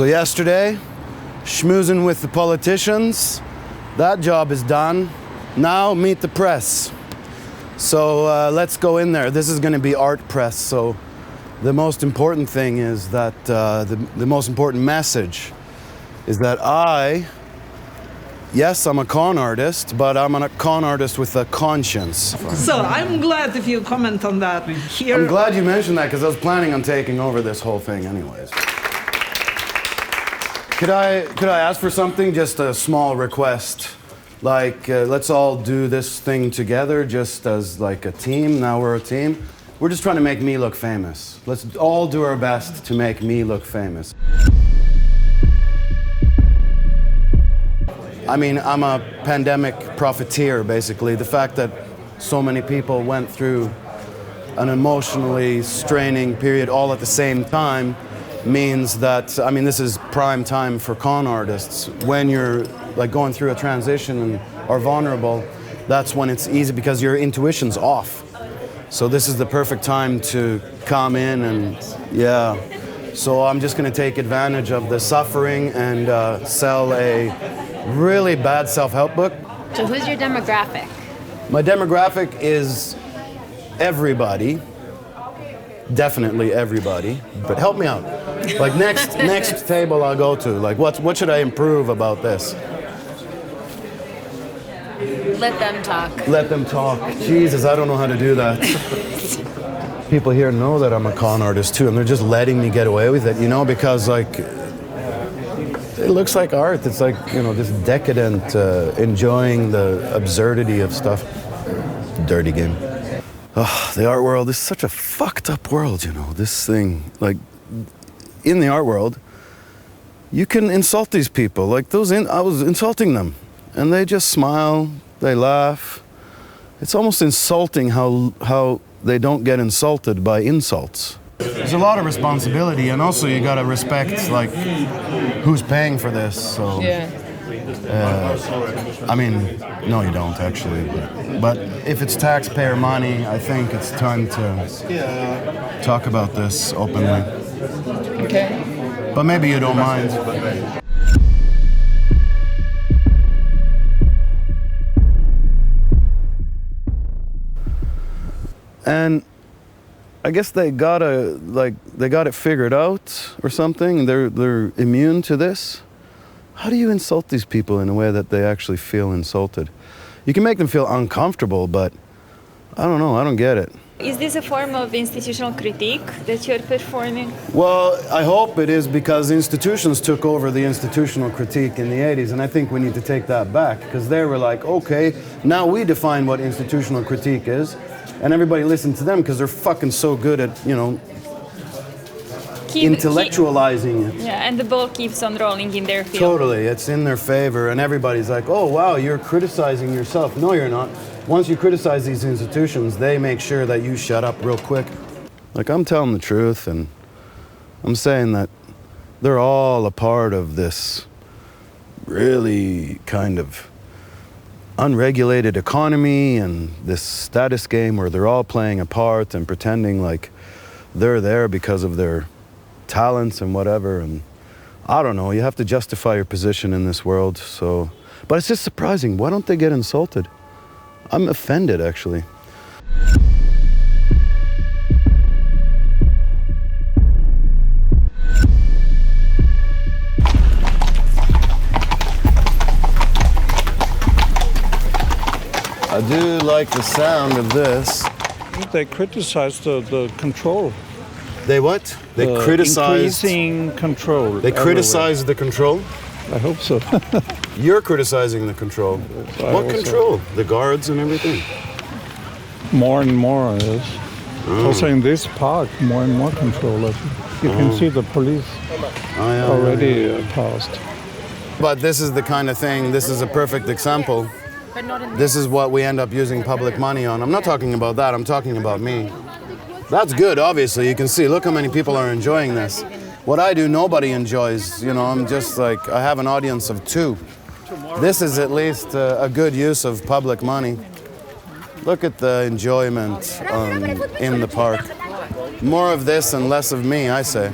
So yesterday, schmoozing with the politicians, that job is done. Now meet the press. So let's go in there. This is going to be art press. So the most important thing is that the most important message is that yes, I'm a con artist, but I'm a con artist with a conscience. So I'm glad if you comment on that here. I'm glad you mentioned that because I was planning on taking over this whole thing anyways. Could I ask for something? Just a small request. Like, let's all do this thing together just as like a team. Now we're a team. We're just trying to make me look famous. Let's all do our best to make me look famous. I mean, I'm a pandemic profiteer, basically. The fact that so many people went through an emotionally straining period all at the same time means that, I mean, this is prime time for con artists. When you're like going through a transition and are vulnerable, that's when it's easy because your intuition's off. So this is the perfect time to come in and, yeah. So I'm just gonna take advantage of the suffering and sell a really bad self-help book. So who's your demographic? My demographic is everybody. Definitely everybody, but help me out. Like next table I'll go to, like what should I improve about this? Let them talk. Let them talk. Jesus, I don't know how to do that. People here know that I'm a con artist too, and they're just letting me get away with it, you know, because like, it looks like art. It's like, you know, just decadent, enjoying the absurdity of stuff. Dirty game. Oh, the art world is such a fucked up world, you know, this thing. Like, in the art world, you can insult these people. Like I was insulting them, and they just smile, they laugh. It's almost insulting how they don't get insulted by insults. There's a lot of responsibility, and also you gotta respect, like, who's paying for this, so. Yeah. I mean, no, you don't actually. But if it's taxpayer money, I think it's time to talk about this openly. Okay. But maybe you don't mind. And I guess they got it figured out or something. They're immune to this. How do you insult these people in a way that they actually feel insulted? You can make them feel uncomfortable, but I don't know, I don't get it. Is this a form of institutional critique that you're performing? Well, I hope it is, because institutions took over the institutional critique in the 80s, and I think we need to take that back, because they were like, okay, now we define what institutional critique is, and everybody listened to them because they're fucking so good at, you know, intellectualizing it. Yeah, and the ball keeps on rolling in their field. Totally, it's in their favor, and everybody's like, oh wow, you're criticizing yourself. No, you're not. Once you criticize these institutions, they make sure that you shut up real quick. Like, I'm telling the truth, and I'm saying that they're all a part of this really kind of unregulated economy and this status game where they're all playing a part and pretending like they're there because of their talents and whatever, and I don't know, you have to justify your position in this world, so. But it's just surprising, why don't they get insulted? I'm offended, actually. I do like the sound of this. They criticize the control. They what? They criticize... Increasing control. They criticize the control? I hope so. You're criticizing the control. What control? The guards and everything? More and more, yes. Also in this park, more and more control. You can see the police already passed. But this is the kind of thing, this is a perfect example. This is what we end up using public money on. I'm not talking about that, I'm talking about me. That's good, obviously. You can see, look how many people are enjoying this. What I do, nobody enjoys. You know, I'm just like, I have an audience of 2. This is at least a good use of public money. Look at the enjoyment in the park. More of this and less of me, I say.